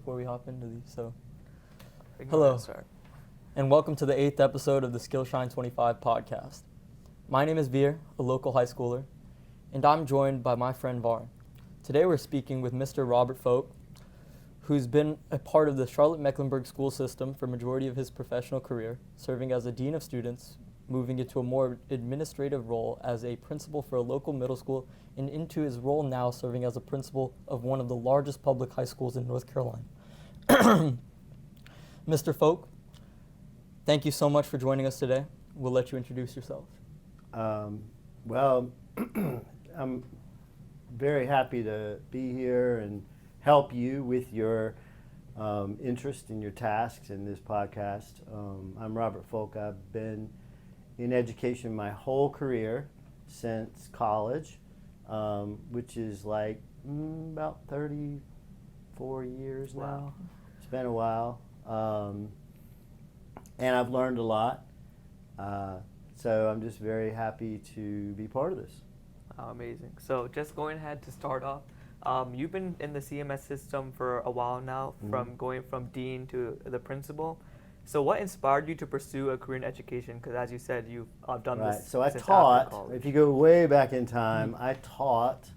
before we hop into these. So, We can hello, go ahead and start. and welcome to the 8th episode of the SkillShine25 podcast. My name is Veer, a local high schooler, and I'm joined by my friend Varn. Today we're speaking with Mr. Robert Folk, who's been a part of the Charlotte-Mecklenburg school system for majority of his professional career, serving as a dean of students, moving into a more administrative role as a principal for a local middle school, and into his role now serving as a principal of one of the largest public high schools in North Carolina. Mr. Folk, thank you so much for joining us today. We'll let you introduce yourself. Well, I'm very happy to be here and help you with your interest in your tasks in this podcast. I'm Robert Folk. I've been in education my whole career since college, which is like about 34 years now. Wow. It's been a while. And I've learned a lot. So I'm just very happy to be part of this. Oh, amazing. So just going ahead to start off, you've been in the CMS system for a while now, from going from dean to the principal. So what inspired you to pursue a career in education? Because as you said, you've done Right. this So I since taught, after college. if you go way back in time, I taught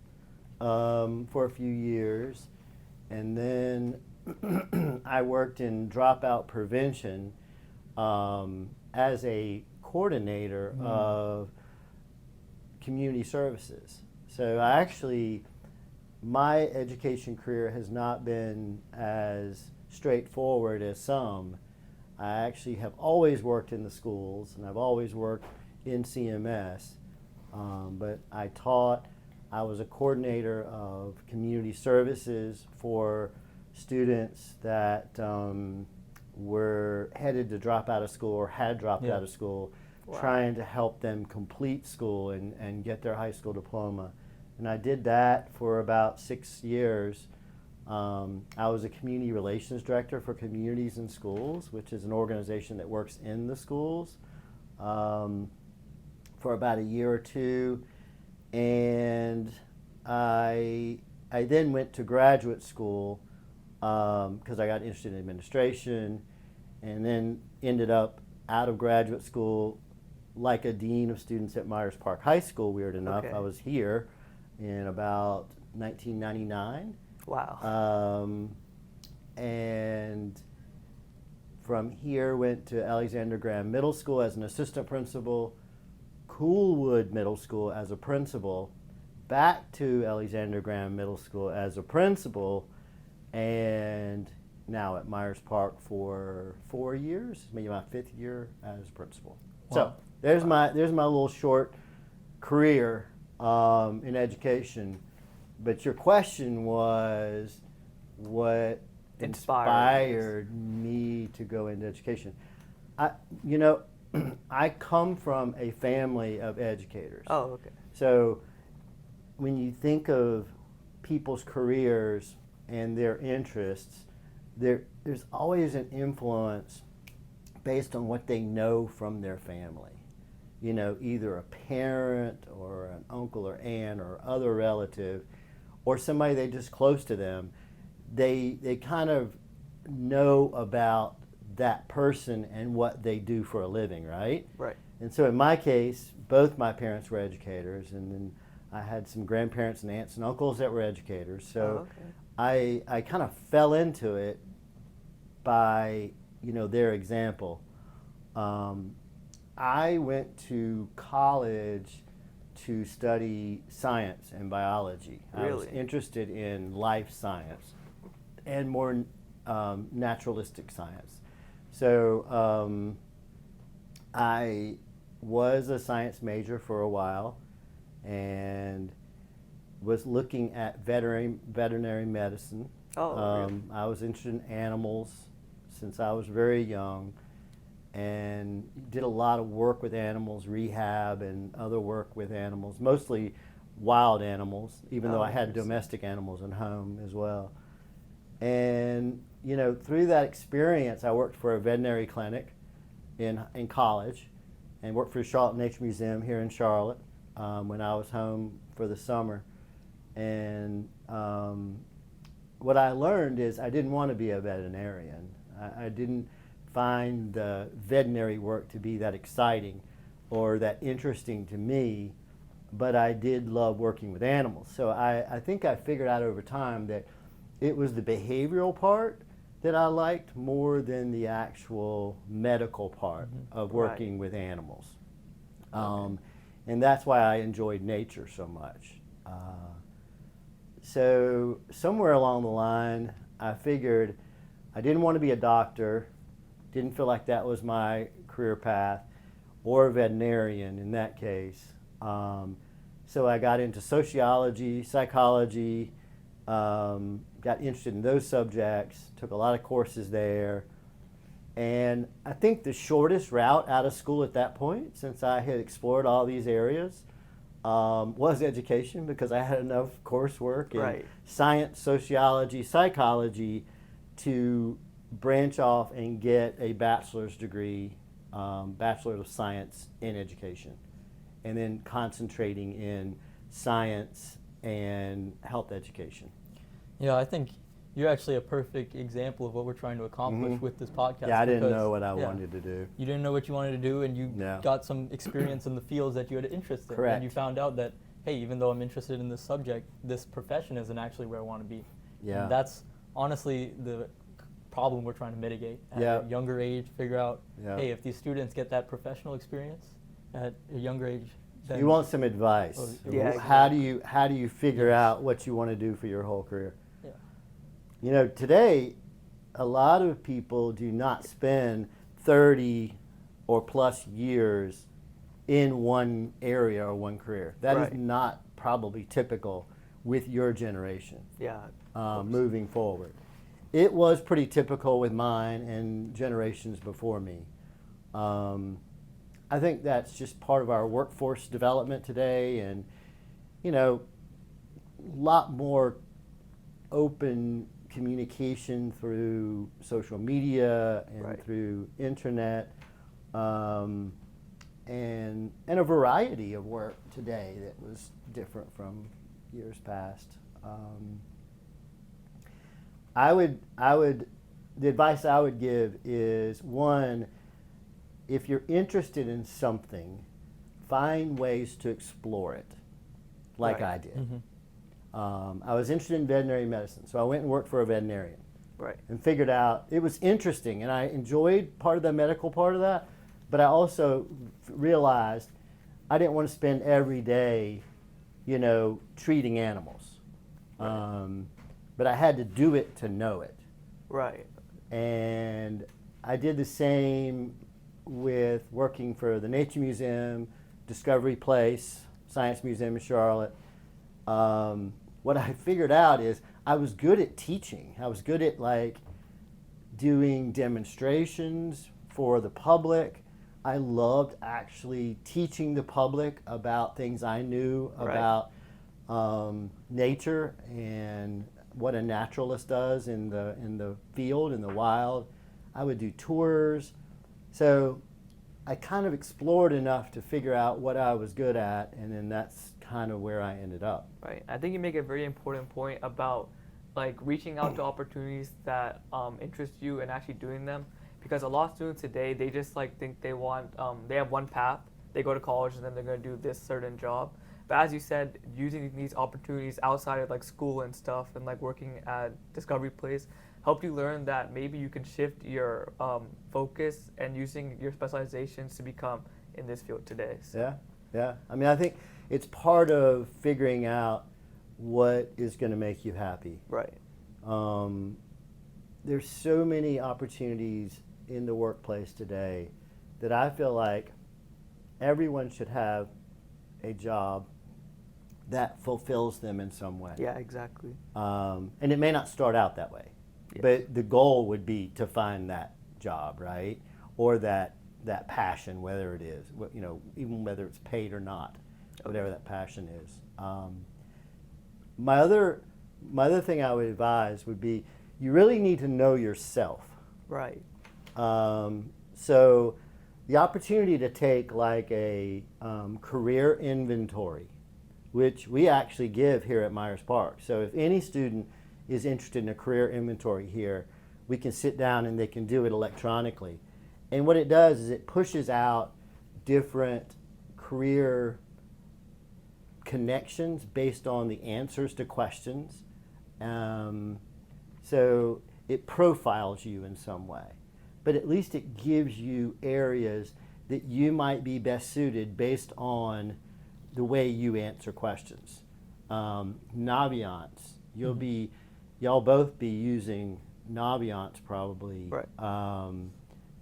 for a few years. And then I worked in dropout prevention as a coordinator of community services. So my education career has not been as straightforward as some. I actually have always worked in the schools, and I've always worked in CMS, but I taught. I was a coordinator of community services for students that were headed to drop out of school or had dropped out of school, trying to help them complete school and get their high school diploma. And I did that for about 6 years. I was a community relations director for Communities in Schools, which is an organization that works in the schools, for about a year or two. And I then went to graduate school because I got interested in administration, and then ended up out of graduate school like a dean of students at Myers Park High School, weird enough. Okay. I was here in about 1999. Wow. And from here went to Alexander Graham Middle School as an assistant principal, Coolwood Middle School as a principal, back to Alexander Graham Middle School as a principal, and now at Myers Park for 4 years, maybe my 5th year as principal. Wow. So there's my little short career in education. But your question was, what inspired me to go into education? I come from a family of educators. Oh, okay. So when you think of people's careers and their interests, there's always an influence based on what they know from their family. Either a parent or an uncle or aunt or other relative, or somebody they just close to them. They kind of know about that person and what they do for a living, right? Right. And so in my case, both my parents were educators, and then I had some grandparents and aunts and uncles that were educators. So I kind of fell into it by their example. I went to college to study science and biology. Really? I was interested in life science and more naturalistic science. So I was a science major for a while and was looking at veterinary medicine. Oh, really? I was interested in animals since I was very young, and did a lot of work with animals, rehab and other work with animals, mostly wild animals, even though I had domestic animals at home as well. And through that experience, I worked for a veterinary clinic in college, and worked for the Charlotte Nature Museum here in Charlotte when I was home for the summer. And what I learned is I didn't want to be a veterinarian. I didn't find the veterinary work to be that exciting or that interesting to me, but I did love working with animals. So I think I figured out over time that it was the behavioral part that I liked more than the actual medical part of working with animals. And that's why I enjoyed nature so much. So somewhere along the line, I figured I didn't want to be a doctor, didn't feel like that was my career path, or a veterinarian in that case. So I got into sociology, psychology, got interested in those subjects, took a lot of courses there. And I think the shortest route out of school at that point, since I had explored all these areas, was education, because I had enough coursework in science, sociology, psychology to branch off and get a bachelor's degree, Bachelor of Science in Education, and then concentrating in science and health education. Yeah, I think you're actually a perfect example of what we're trying to accomplish with this podcast. Yeah, I didn't know what I wanted to do. You didn't know what you wanted to do, and you got some experience in the fields that you had interest in. Correct. And you found out that, hey, even though I'm interested in this subject, this profession isn't actually where I want to be. Yeah. And that's honestly the problem we're trying to mitigate at a younger age. Figure out, hey, if these students get that professional experience at a younger age, then you want some advice. How do you figure out what you want to do for your whole career? Yeah. You know, today, a lot of people do not spend 30 or plus years in one area or one career. That is not probably typical with your generation. Moving forward. It was pretty typical with mine and generations before me. I think that's just part of our workforce development today, and, you know, a lot more open communication through social media and through internet, and a variety of work today that was different from years past. The advice I would give is, one, if you're interested in something, find ways to explore it, like I did. I was interested in veterinary medicine, so I went and worked for a veterinarian. And figured out it was interesting, and I enjoyed part of the medical part of that, but I also realized I didn't want to spend every day, you know, treating animals. But I had to do it to know it. And I did the same with working for the Nature Museum, Discovery Place, Science Museum in Charlotte. What I figured out is I was good at teaching. I was good at like doing demonstrations for the public. I loved actually teaching the public about things I knew about nature and what a naturalist does in the field, in the wild. I would do tours. So I kind of explored enough to figure out what I was good at, and then that's kind of where I ended up. I think you make a very important point about like reaching out to opportunities that interest you and actually doing them, because a lot of students today, they just like think they want, they have one path, they go to college and then they're going to do this certain job. But as you said, using these opportunities outside of like school and stuff, and like working at Discovery Place, helped you learn that maybe you can shift your focus and using your specializations to become in this field today. So. Yeah. I mean, I think it's part of figuring out what is going to make you happy. There's so many opportunities in the workplace today that I feel like everyone should have a job that fulfills them in some way. And it may not start out that way. But the goal would be to find that job, right? Or that passion, whether it is, you know, even whether it's paid or not, whatever that passion is. My other thing I would advise would be, you really need to know yourself. So the opportunity to take like a career inventory, which we actually give here at Myers Park. So if any student is interested in a career inventory here, we can sit down and they can do it electronically. And what it does is it pushes out different career connections based on the answers to questions. So it profiles you in some way. But at least it gives you areas that you might be best suited based on the way you answer questions. Naviance, y'all both be using Naviance probably. Right.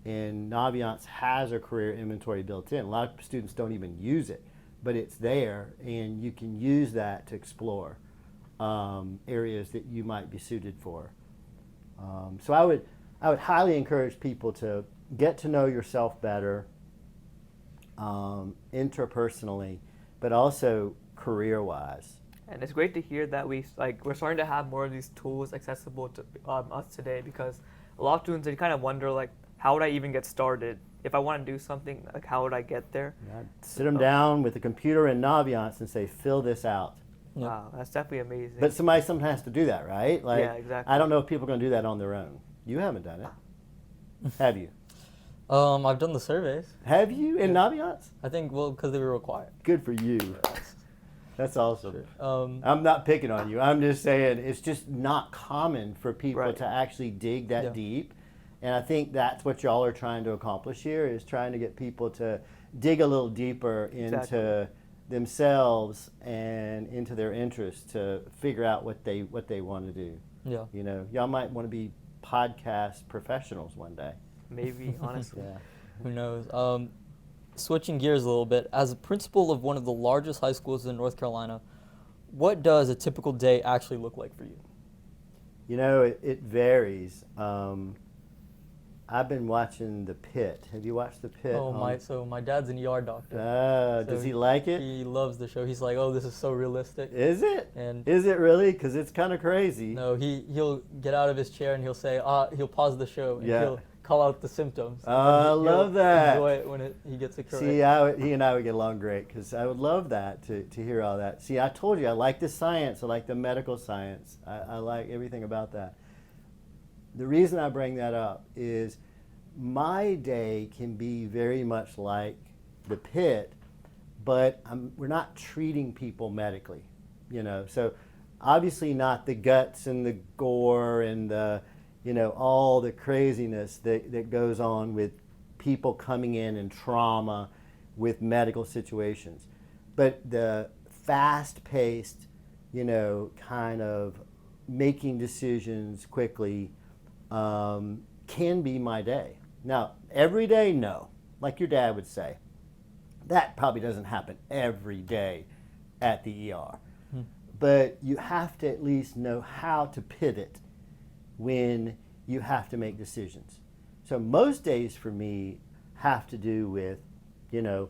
And Naviance has a career inventory built in. A lot of students don't even use it, but it's there, and you can use that to explore areas that you might be suited for. So I would highly encourage people to get to know yourself better, interpersonally, but also career-wise. And it's great to hear that we're starting to have more of these tools accessible to us today, because a lot of students, they kind of wonder, like, how would I even get started? If I want to do something, like, how would I get there? Sit them down with a computer and Naviance and say, fill this out. Yep. Wow, that's definitely amazing. But somebody sometimes has to do that, right? Like, yeah, exactly. I don't know if people are going to do that on their own. You haven't done it. Have you? I've done the surveys. Have you in Naviance? I think, well, because they were required. Good for you. That's awesome. Sure. I'm not picking on you. I'm just saying it's just not common for people Right. to actually dig that Yeah. deep. And I think that's what y'all are trying to accomplish here, is trying to get people to dig a little deeper into Exactly. themselves and into their interests to figure out what they want to do. Yeah. You know, y'all might want to be podcast professionals one day. Maybe, honestly. Yeah. Who knows? Switching gears a little bit, as a principal of one of the largest high schools in North Carolina, what does a typical day actually look like for you? You know, it varies. I've been watching The Pit. Have you watched The Pit? So my dad's an ER doctor. Does So he like it? He loves the show. He's like, oh, this is so realistic. Is it? And Is it really? Because it's kind of crazy. no, he'll get out of his chair and he'll say, he'll pause the show and Yeah. he'll call out the symptoms. Oh, I He'll love that. Enjoy it when he gets it correct. See, he and I would get along great, because I would love that, to hear all that. See, I told you, I like the science. I like the medical science. I like everything about that. The reason I bring that up is my day can be very much like The Pit, but we're not treating people medically, you know. So obviously not the guts and the gore and the, you know, all the craziness that goes on with people coming in trauma with medical situations. But the fast-paced, you know, kind of making decisions quickly can be my day. Now, every day, no. Like your dad would say. That probably doesn't happen every day at the ER. But you have to at least know how to pivot when you have to make decisions. So most days for me have to do with, you know,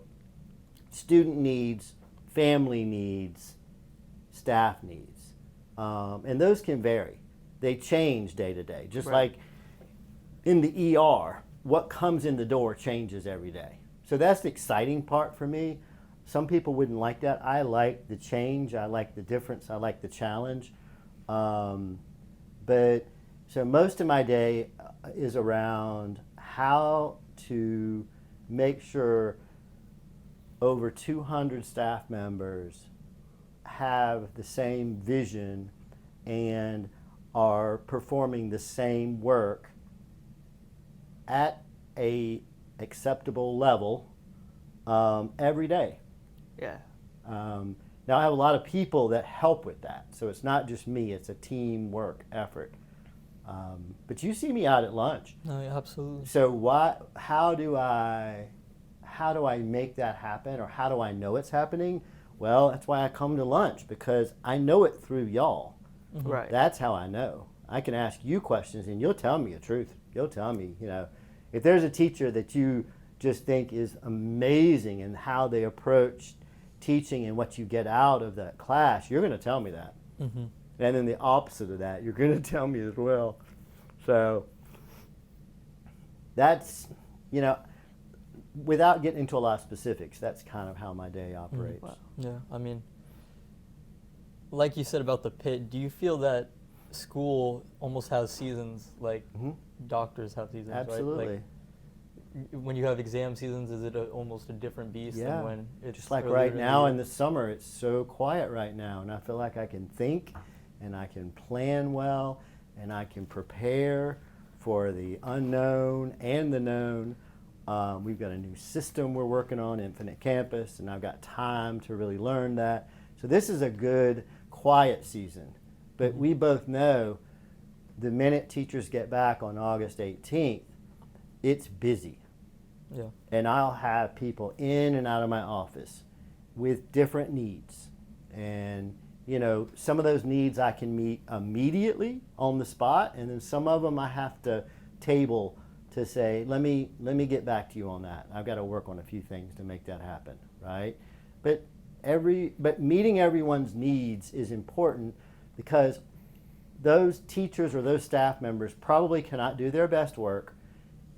student needs, family needs, staff needs. And those can vary. They change day to day. Just Right. like in the ER, what comes in the door changes every day. So that's the exciting part for me. Some people wouldn't like that. I like the change. I like the difference. I like the challenge. But so most of my day is around how to make sure over 200 staff members have the same vision and are performing the same work at a acceptable level every day. Yeah. Now I have a lot of people that help with that, so it's not just me, it's a teamwork effort. But you see me out at lunch. No, yeah, absolutely. So how do I make that happen, or how do I know it's happening? Well, that's why I come to lunch, because I know it through y'all. Mhm. Right. That's how I know. I can ask you questions and you'll tell me the truth. You'll tell me, you know, if there's a teacher that you just think is amazing in how they approach teaching and what you get out of that class, you're going to tell me that. Mhm. And then the opposite of that, you're going to tell me as well. So that's, you know, without getting into a lot of specifics, that's kind of how my day operates. Wow. Yeah, I mean, like you said about the pit, do you feel that school almost has seasons, like Mhm. doctors have seasons, Absolutely. right? Like, when you have exam seasons, is it almost a different beast Yeah. than when it's Just like earlier right in now the in year? the summer, it's so quiet right now, and I feel like I can think and I can plan well and I can prepare for the unknown and the known. We've got a new system we're working on, Infinite Campus, and I've got time to really learn that. So this is a good quiet season. But Mhm. we both know the minute teachers get back on August 18th, it's busy. Yeah. And I'll have people in and out of my office with different needs. And, you know, some of those needs I can meet immediately on the spot, and then some of them I have to table to say, let me get back to you on that. I've got to work on a few things to make that happen, right? But meeting everyone's needs is important, because those teachers or those staff members probably cannot do their best work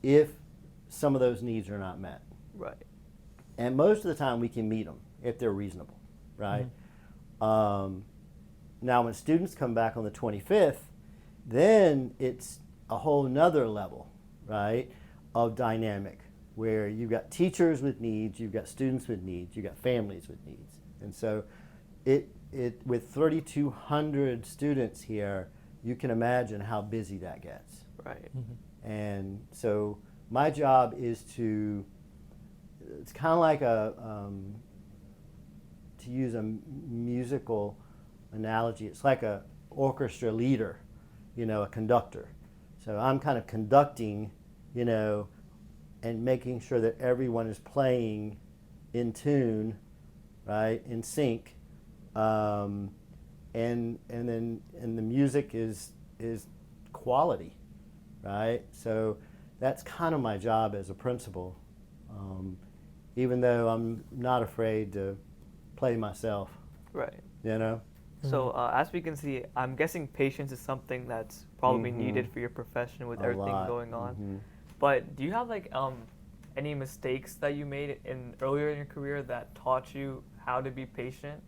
if some of those needs are not met. Right. And most of the time we can meet them if they're reasonable, right? Now when students come back on the 25th, then it's a whole nother level, right, of dynamic, where you've got teachers with needs, you've got students with needs, you've got families with needs. And so it with 3,200 students here, you can imagine how busy that gets. Right. Mhm. And so my job is to, it's kind of like to use a musical analogy, it's like a orchestra leader, you know, a conductor. So I'm kind of conducting, you know, and making sure that everyone is playing in tune, right, in sync, and the music is quality, right? So that's kind of my job as a principal, even though I'm not afraid to play myself, Right. you know. So as we can see, I'm guessing patience is something that's probably Mhm. needed for your profession with A everything lot. going on. Mhm. But do you have like any mistakes that you made in earlier in your career that taught you how to be patient,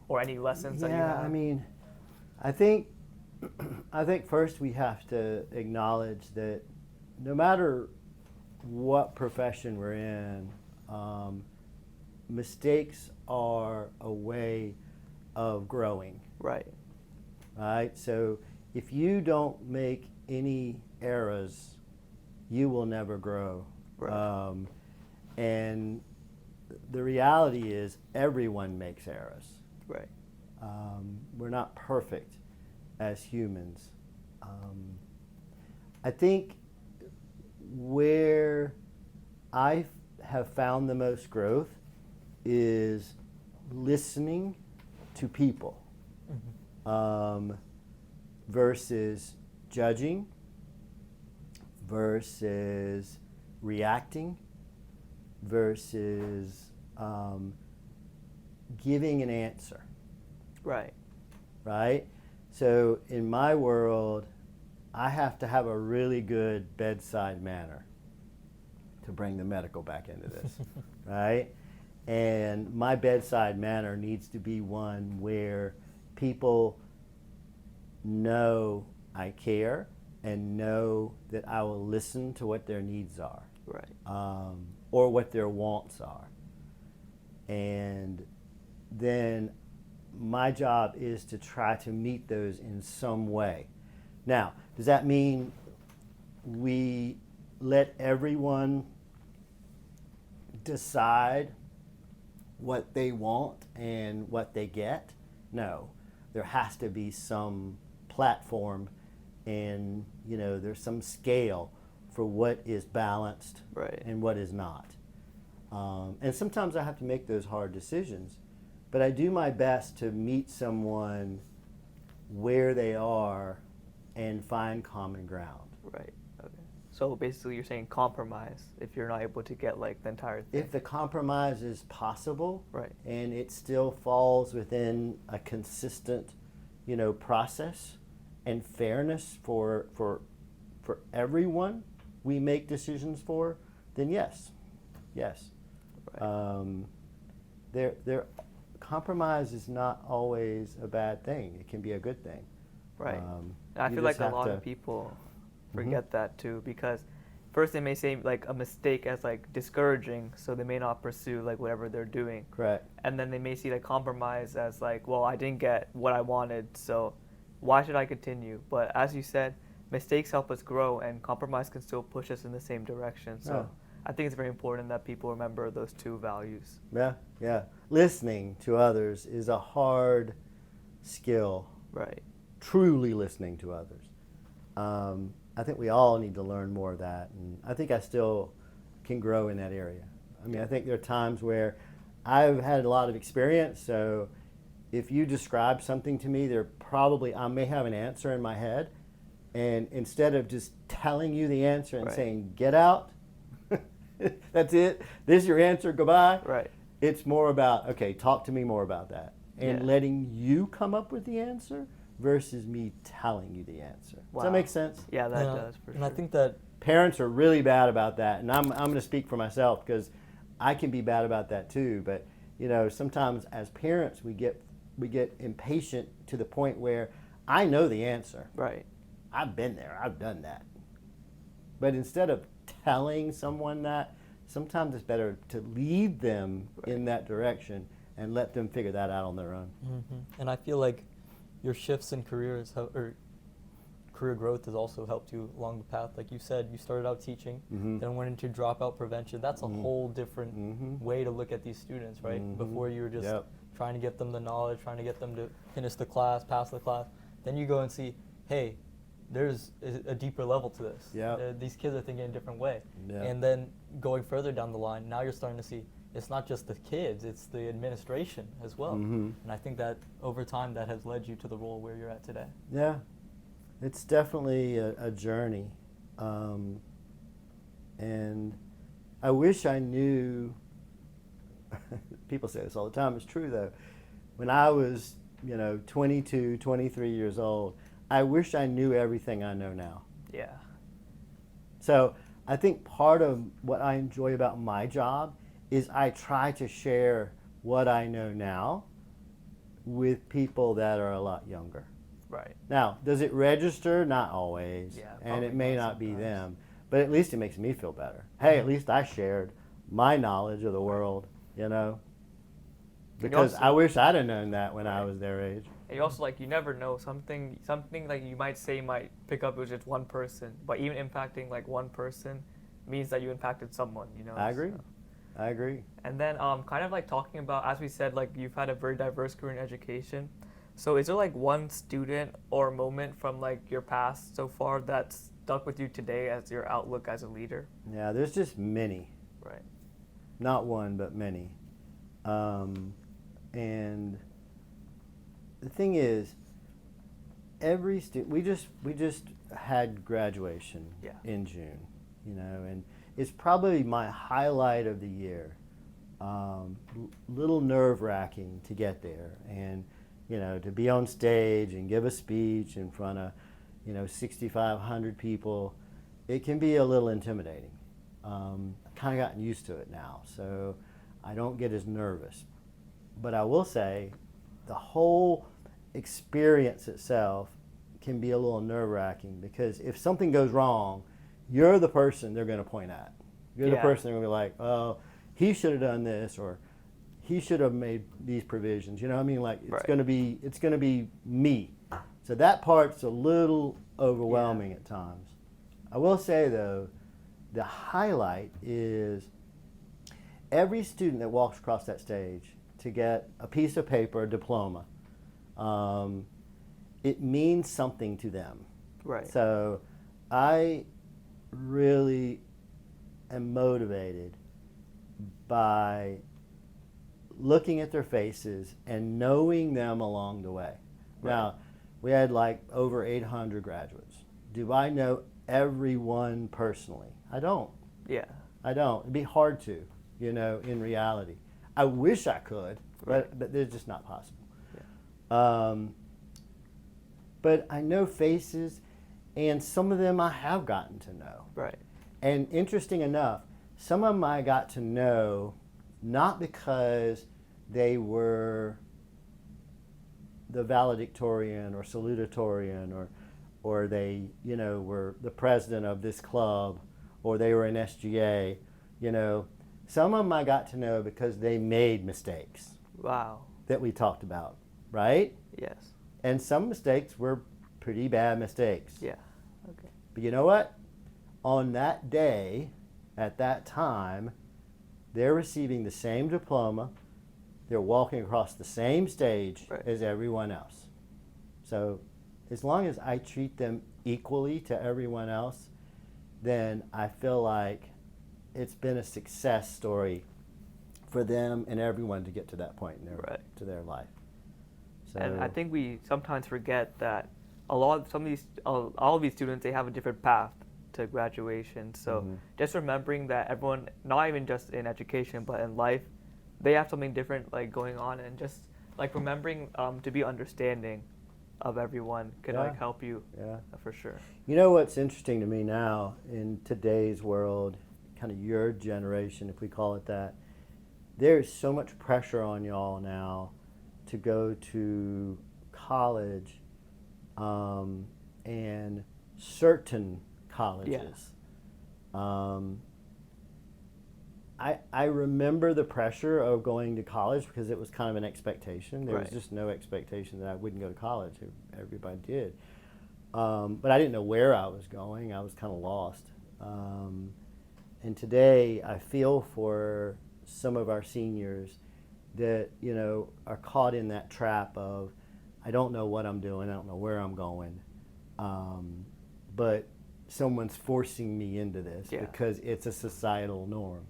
or any lessons that you Yeah, had? I mean, I think first we have to acknowledge that no matter what profession we're in, mistakes are a way of growing, Right. right? So if you don't make any errors, you will never grow. Right. And the reality is everyone makes errors. Right. We're not perfect as humans. I think where I have found the most growth is listening to people, versus judging, versus reacting, versus giving an answer. Right. Right? So in my world, I have to have a really good bedside manner, to bring the medical back into this, right? And my bedside manner needs to be one where people know I care and know that I will listen to what their needs are, Right. or what their wants are. And then my job is to try to meet those in some way. Now, does that mean we let everyone decide what they want and what they get? No. There has to be some platform, and you know, there's some scale for what is balanced, Right. and what is not. And sometimes I have to make those hard decisions, but I do my best to meet someone where they are and find common ground. Right. Okay. So basically, you're saying compromise if you're not able to get like the entire thing. If the compromise is possible, Right. and it still falls within a consistent, you know, process and fairness for everyone we make decisions for, then yes. Right. There compromise is not always a bad thing. It can be a good thing. Right. And I you feel just like a have lot to- of people forget that too, because first they may say like a mistake as like discouraging, so they may not pursue like whatever they're doing. Correct. And then they may see like compromise as like, well, I didn't get what I wanted, so why should I continue? But as you said, mistakes help us grow, and compromise can still push us in the same direction. So Yeah. I think it's very important that people remember those two values. Yeah, yeah. Listening to others is a hard skill. Right. Truly listening to others. I think we all need to learn more of that, and I think I still can grow in that area. I mean, I think there are times where I've had a lot of experience, so if you describe something to me, I may have an answer in my head, and instead of just telling you the answer and Right. saying, get out, that's it, this is your answer, goodbye. Right. It's more about, okay, talk to me more about that, and Yeah. letting you come up with the answer versus me telling you the answer. Does Wow. that make sense? Yeah, that And, does for and sure. I think that Parents are really bad about that, and I'm going to speak for myself because I can be bad about that too. But you know, sometimes as parents, we get impatient to the point where I know the answer. Right. I've been there. I've done that. But instead of telling someone that, sometimes it's better to lead them in that direction and let them figure that out on their own. And I feel like your shifts in careers or career growth has also helped you along the path. Like you said, you started out teaching, then went into dropout prevention. That's a whole different way to look at these students, right? Before you were just trying to get them the knowledge, trying to get them to finish the class, pass the class. Then you go and see, hey, there's a deeper level to this. These kids are thinking in a different way. And then going further down the line, now you're starting to see it's not just the kids, it's the administration as well. And I think that over time that has led you to the role where you're at today. Yeah, it's definitely a journey. And I wish I knew, people say this all the time, it's true though. When I was, 22, 23 years old, I wish I knew everything I know now. Yeah. So I think part of what I enjoy about my job is I try to share what I know now with people that are a lot younger. Right. Now, does it register? Not always. Yeah, and it probably may not not be sometimes. them. But at least it makes me feel better. Hey, at least I shared my knowledge of the world, Because also- I wish I'd have known that when I was their age. And you also you never know, something like you might say might pick up with just one person, but even impacting like one person means that you impacted someone, I agree. so. I agree. And then kind of like talking about, as we said, like you've had a very diverse career in education. So is there like one student or moment from like your past so far that's stuck with you today as your outlook as a leader? Yeah, there's just many. Right. Not one, but many. And the thing is, every student, we just had graduation in June, and it's probably my highlight of the year. Little nerve-wracking to get there, and to be on stage and give a speech in front of 6,500 people. It can be a little intimidating. I've kind of gotten used to it now, so I don't get as nervous. But I will say, the whole experience itself can be a little nerve-wracking, because if something goes wrong, you're the person they're going to point at. You're the person they're going to be like, oh, he should have done this, or he should have made these provisions. You know what I mean? Like, it's going to be me. So that part's a little overwhelming at times. I will say though, the highlight is every student that walks across that stage to get a piece of paper, a diploma. It means something to them. Right. So I really am motivated by looking at their faces and knowing them along the way. Right. Now, we had like over 800 graduates. Do I know everyone personally? I don't. Yeah. I don't. It'd be hard to, in reality. I wish I could, but it's just not possible. Yeah. But I know faces, and some of them I have gotten to know. Right. And interesting enough, some of them I got to know not because they were the valedictorian or salutatorian, or they, were the president of this club, or they were an SGA. Some of them I got to know because they made mistakes. Wow. That we talked about, right? Yes. And some mistakes were pretty bad mistakes. Yeah. Okay. But you know what? On that day, at that time, they're receiving the same diploma. They're walking across the same stage as everyone else. So as long as I treat them equally to everyone else, then I feel like it's been a success story for them and everyone to get to that point in their life. So, and I think we sometimes forget that all of these students, they have a different path to graduation. So just remembering that everyone, not even just in education but in life, they have something different like going on, and just like remembering to be understanding of everyone can like help you for sure. You know what's interesting to me now in today's world, kind of your generation, if we call it that, there's so much pressure on y'all now to go to college, and certain colleges. I remember the pressure of going to college because it was kind of an expectation. There was just no expectation that I wouldn't go to college. Everybody did. But I didn't know where I was going. I was kind of lost. And today I feel for some of our seniors that, are caught in that trap of, I don't know what I'm doing. I don't know where I'm going. But someone's forcing me into this because it's a societal norm.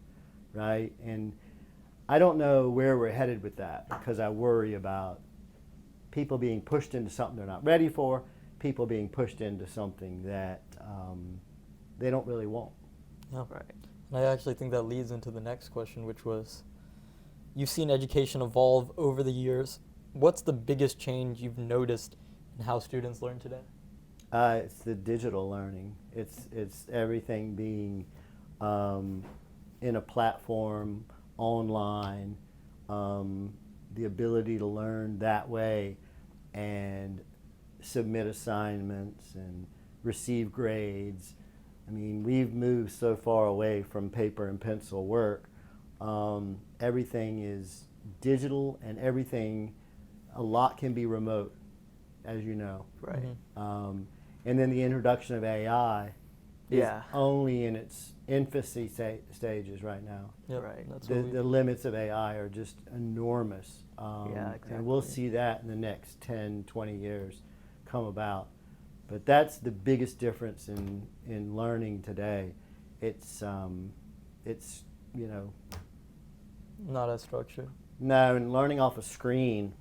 Right? And I don't know where we're headed with that, because I worry about people being pushed into something they're not ready for, people being pushed into something that they don't really want. Yeah. Right. And I actually think that leads into the next question, which was, you've seen education evolve over the years. What's the biggest change you've noticed in how students learn today? It's the digital learning. It's everything being in a platform, online, the ability to learn that way and submit assignments and receive grades. I mean, we've moved so far away from paper and pencil work. Everything is digital, and a lot can be remote, as you know. Right. And then the introduction of AI is only in its infancy stages right now. Yep. Right. That's The limits of AI are just enormous. Exactly. And we'll see that in the next 10, 20 years come about. But that's the biggest difference in learning today. It's not as structured. No, and learning off a screen.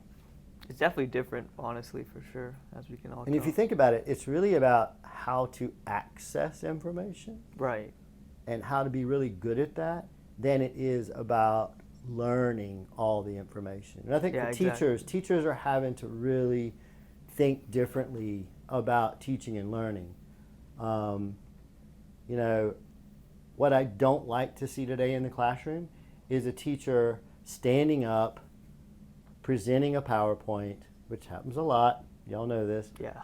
It's definitely different, honestly, for sure, as we can all And if you think about it, it's really about how to access information. Right. And how to be really good at that than it is about learning all the information. And I think for teachers are having to really think differently about teaching and learning. What I don't like to see today in the classroom is a teacher standing up, presenting a PowerPoint, which happens a lot. Y'all know this. Yeah.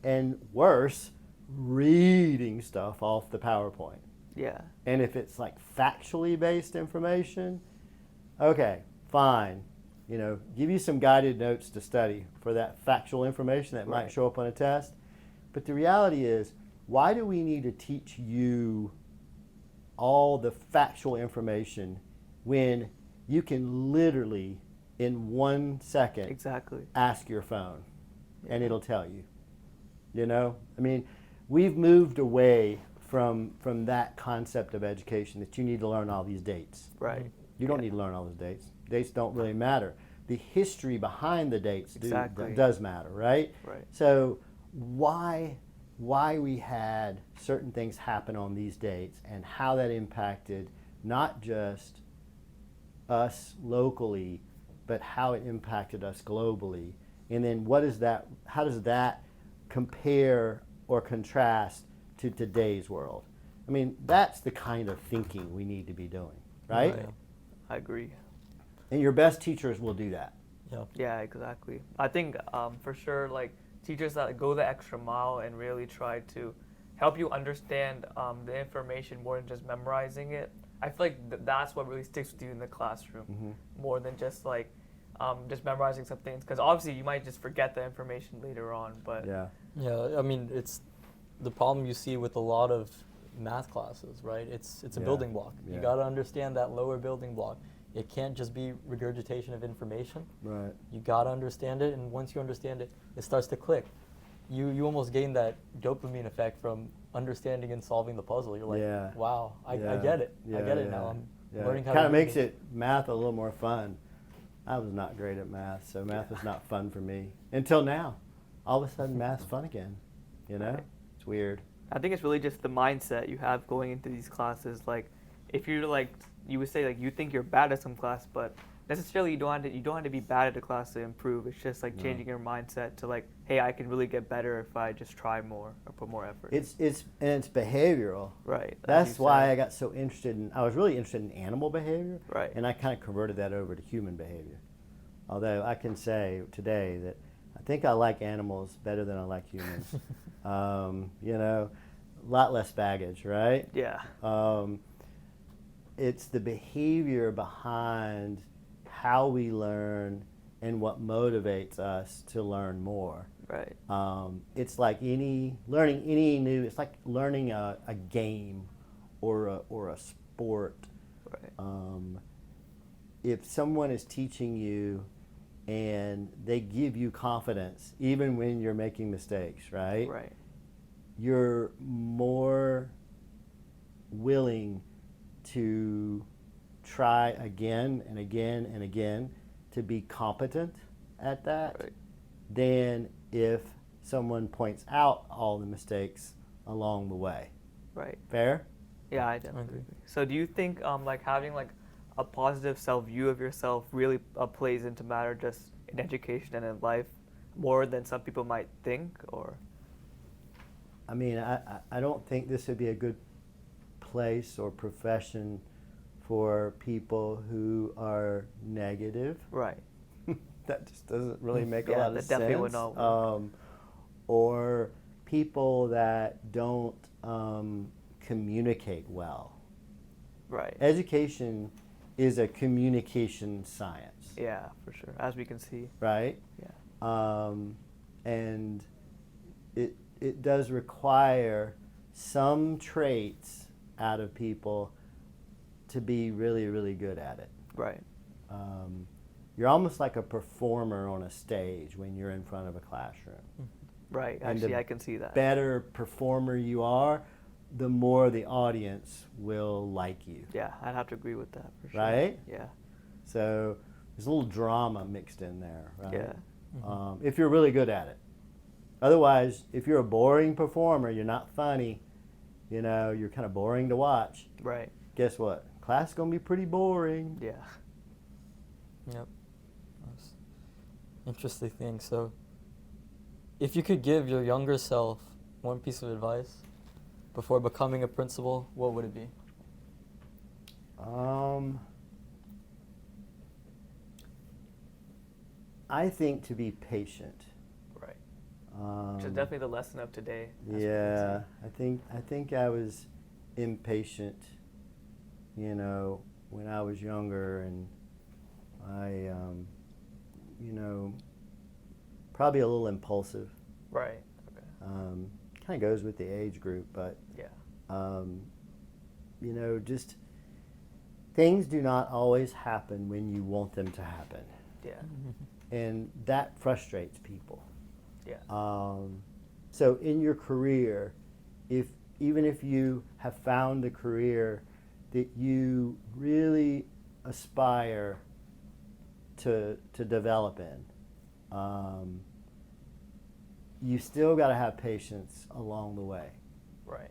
And worse, reading stuff off the PowerPoint. Yeah. And if it's like factually based information, okay, fine. Give you some guided notes to study for that factual information that might show up on a test. But the reality is, why do we need to teach you all the factual information when you can literally, in 1 second, ask your phone and it'll tell you? I mean, we've moved away from that concept of education that you need to learn all these dates. Right. You don't need to learn all those dates. Dates don't really matter. The history behind the dates does matter, right? Right. So why we had certain things happen on these dates and how that impacted not just us locally, but how it impacted us globally. And then how does that compare or contrast to today's world? I mean, that's the kind of thinking we need to be doing, right? I agree. And your best teachers will do that. Yeah. Yeah, exactly. I think for sure, like teachers that go the extra mile and really try to help you understand the information more than just memorizing it. I feel like that's what really sticks with you in the classroom, more than just memorizing some things. Because obviously you might just forget the information later on. But Yeah. Yeah, I mean, it's the problem you see with a lot of math classes, right? It's a Yeah. building block. Yeah. You got to understand that lower building block. It can't just be regurgitation of information. Right. You got to understand it, and once you understand it, it starts to click. You almost gain that dopamine effect from understanding and solving the puzzle. You're like, Yeah. wow, I Yeah. get it. I Yeah, get it yeah. now. I'm Yeah. learning how Kind to of do makes this. it math a little more fun. I was not great at math, so math was not fun for me until now. All of a sudden, math's fun again. You know, Right. it's weird. I think it's really just the mindset you have going into these classes. Like, if you're like, you would say like you think you're bad at some class, but necessarily you don't have to be bad at a class to improve. It's just like No. changing your mindset to like, hey, I can really get better if I just try more or put more effort. It's behavioral. Right. as That's you why said. I got so interested in. I was really interested in animal behavior, Right. and I kind of converted that over to human behavior. Although I can say today that I think I like animals better than I like humans. You know, a lot less baggage, right? Yeah. It's the behavior behind how we learn and what motivates us to learn more. Right. It's like it's like learning a game or a sport. Right. If someone is teaching you and they give you confidence, even when you're making mistakes, right? Right. You're more willing to try again and again and again to be competent at that Right. than if someone points out all the mistakes along the way. Right. Fair? Yeah, I definitely agree. agree. So do you think like having like a positive self view of yourself really plays into matter just in education and in life more than some people might think, or? I mean, I don't think this would be a good place or profession for people who are negative. Right. That just doesn't really make a Yeah, lot of that sense. definitely would not work. Or people that don't communicate well. Right. Education is a communication science, Yeah, for sure. As we can see. right? Yeah. And it does require some traits out of people to be really, really good at it. Right. You're almost like a performer on a stage when you're in front of a classroom. Right. And Actually, the I can see that. Better performer you are, the more the audience will like you, Yeah, I'd have to agree with that for sure. right? Yeah. So there's a little drama mixed in there, right? Yeah. If you're really good at it. Otherwise, if you're a boring performer, you're not funny, you know, you're kind of boring to watch. Right. Guess what? Class is going to be pretty boring. Yeah. Yep. That's interesting thing. So, if you could give your younger self one piece of advice before becoming a principal, what would it be? I think to be patient. Right. Which is definitely the lesson of today. as we can Yeah, see. I think I was impatient, you know, when I was younger, and I, you know, probably a little impulsive. Right. Okay. Kind of goes with the age group, but Yeah. you know, just things do not always happen when you want them to happen, Yeah. and that frustrates people. Yeah. So in your career, even if you have found the career that you really aspire to develop in, you still got to have patience along the way. Right.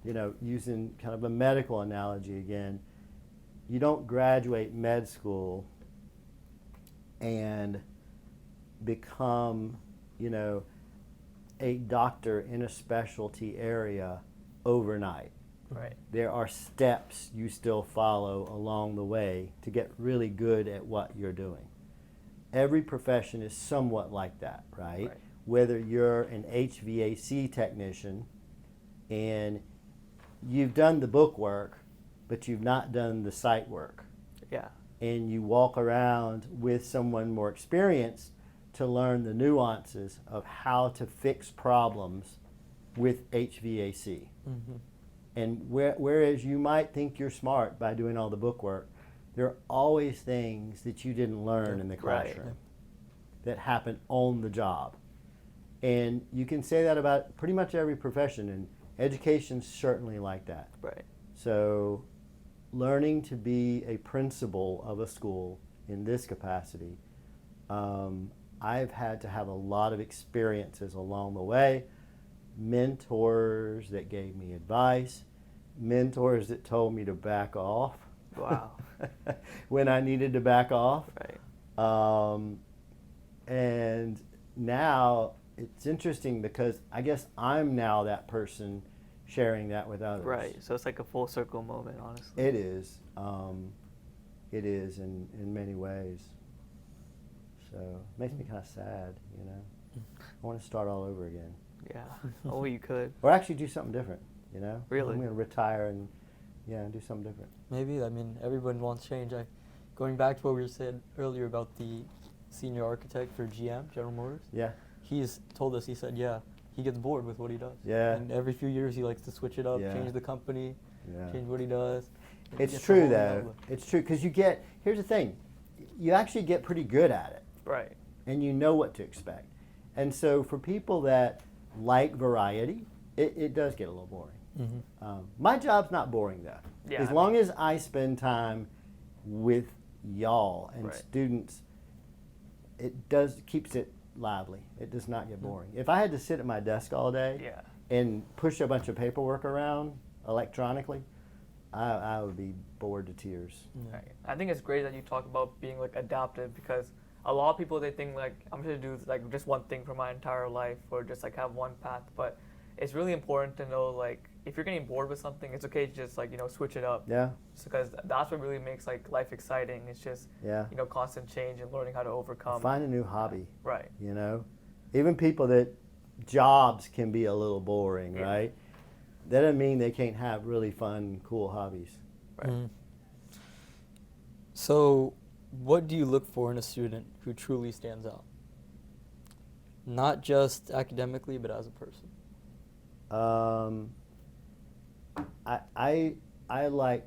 You know, using kind of a medical analogy again, you don't graduate med school and become, you know, a doctor in a specialty area overnight. Right. There are steps you still follow along the way to get really good at what you're doing. Every profession is somewhat like that, right? Right. Whether you're an HVAC technician and you've done the book work, but you've not done the site work, Yeah. and you walk around with someone more experienced to learn the nuances of how to fix problems with HVAC. Mm-hmm. And whereas you might think you're smart by doing all the book work, there are always things that you didn't learn in the Right. classroom that happen on the job. And you can say that about pretty much every profession, and education's certainly like that. Right. So learning to be a principal of a school in this capacity, I've had to have a lot of experiences along the way, mentors that gave me advice, mentors that told me to back off. Wow. when I needed to back off. Right. And now it's interesting because I guess I'm now that person sharing that with others. Right. So it's like a full circle moment, honestly. It is. It is in many ways. So it makes me kind of sad, you know. I want to start all over again. Yeah. Oh, you could. Or actually do something different, you know. Really? I'm going to retire and do something different. Maybe. I mean, everyone wants change. Going back to what we said earlier about the senior architect for GM, General Motors. Yeah. He's told us, he said, he gets bored with what he does. Yeah. And every few years he likes to switch it up, Yeah. change the company, Yeah. change what he does. And It's gets a true whole new though. outlook. It's true because here's the thing, you actually get pretty good at it. Right. And you know what to expect. And so for people that like variety, it does get a little boring. Mm-hmm. My job's not boring though. Yeah, As I long mean- as I spend time with y'all and Right. students, keeps it lively. It does not get boring. If I had to sit at my desk all day Yeah. and push a bunch of paperwork around electronically, I would be bored to tears. Right. I think it's great that you talk about being like adaptive, because a lot of people, they think like I'm going to do like just one thing for my entire life or just like have one path, but it's really important to know like if you're getting bored with something, it's okay to just like, switch it up. Yeah, Because that's what really makes like life exciting. It's just yeah. constant change and learning how to overcome. Find a new hobby. Right. You know, even people that jobs can be a little boring, Yeah. right? That doesn't mean they can't have really fun, cool hobbies. Right. Mhm. So, what do you look for in a student who truly stands out? Not just academically, but as a person. I like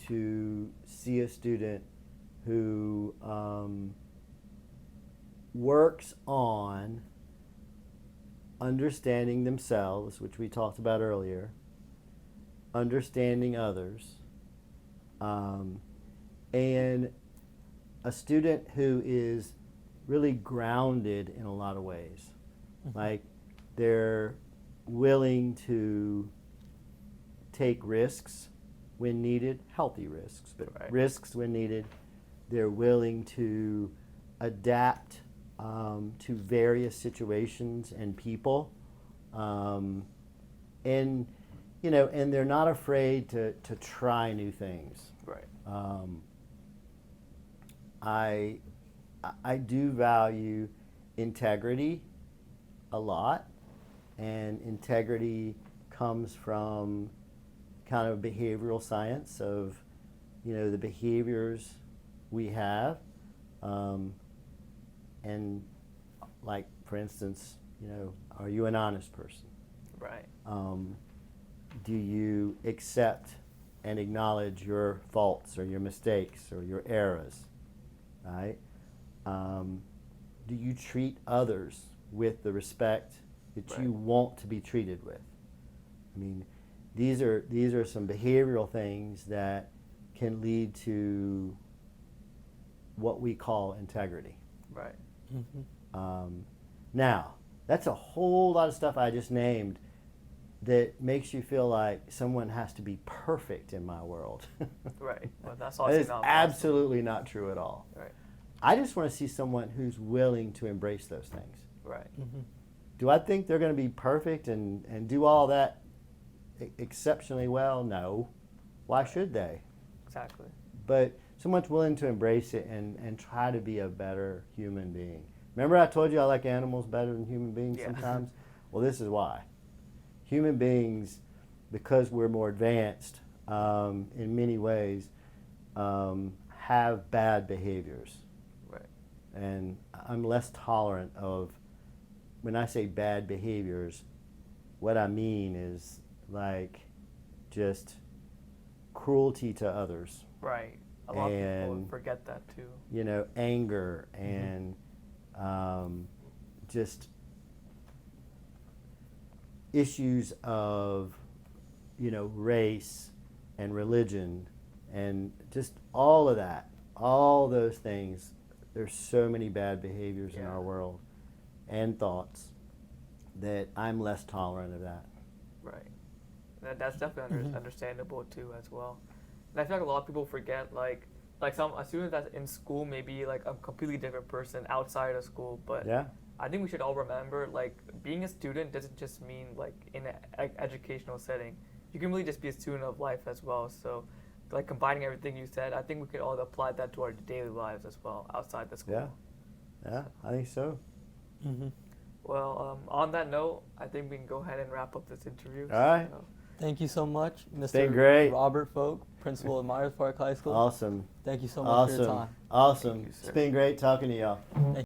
to see a student who works on understanding themselves, which we talked about earlier, understanding others, and a student who is really grounded in a lot of ways. Mhm. Like they're willing to take risks when needed, healthy risks, but Right. risks when needed. They're willing to adapt to various situations and people, and and they're not afraid to try new things. Right. I do value integrity a lot, and integrity comes from kind of behavioral science of the behaviors we have, and like for instance, are you an honest person? Right. Do you accept and acknowledge your faults or your mistakes or your errors, right? Do you treat others with the respect that Right. you want to be treated with? I mean, these are some behavioral things that can lead to what we call integrity. Right. Mm-hmm. Now, that's a whole lot of stuff I just named that makes you feel like someone has to be perfect in my world. Right. Well, that's That obviously is not absolutely not true at all. Right. I just want to see someone who's willing to embrace those things. Right. Mm-hmm. Do I think they're going to be perfect and do all that exceptionally well? No. Why should they? Exactly. But someone's willing to embrace it and try to be a better human being. Remember I told you I like animals better than human beings Yeah. sometimes? Well, this is why. Human beings, because we're more advanced in many ways, have bad behaviors. Right. And I'm less tolerant of, when I say bad behaviors, what I mean is like just cruelty to others. Right. A lot of people And, forget that too. you know, anger and just issues of, you know, race and religion and just all of that, all those things. There's so many bad behaviors in Yeah. our world and thoughts that I'm less tolerant of that. Right. That's definitely understandable too as well. And I feel like a lot of people forget like some a student that's in school may be like a completely different person outside of school, but Yeah. I think we should all remember like being a student doesn't just mean like in an educational setting. You can really just be a student of life as well. So like combining everything you said, I think we could all apply that to our daily lives as well outside the school. Yeah. Yeah, I think so. Mm-hmm. Well, on that note, I think we can go ahead and wrap up this interview. All right. So, Thank you so much, Mr. been great. Robert Folk, principal of Myers Park High School. Awesome. Thank you so much for your Awesome. time. Awesome. Thank you, It's sir. been great talking to y'all. Thank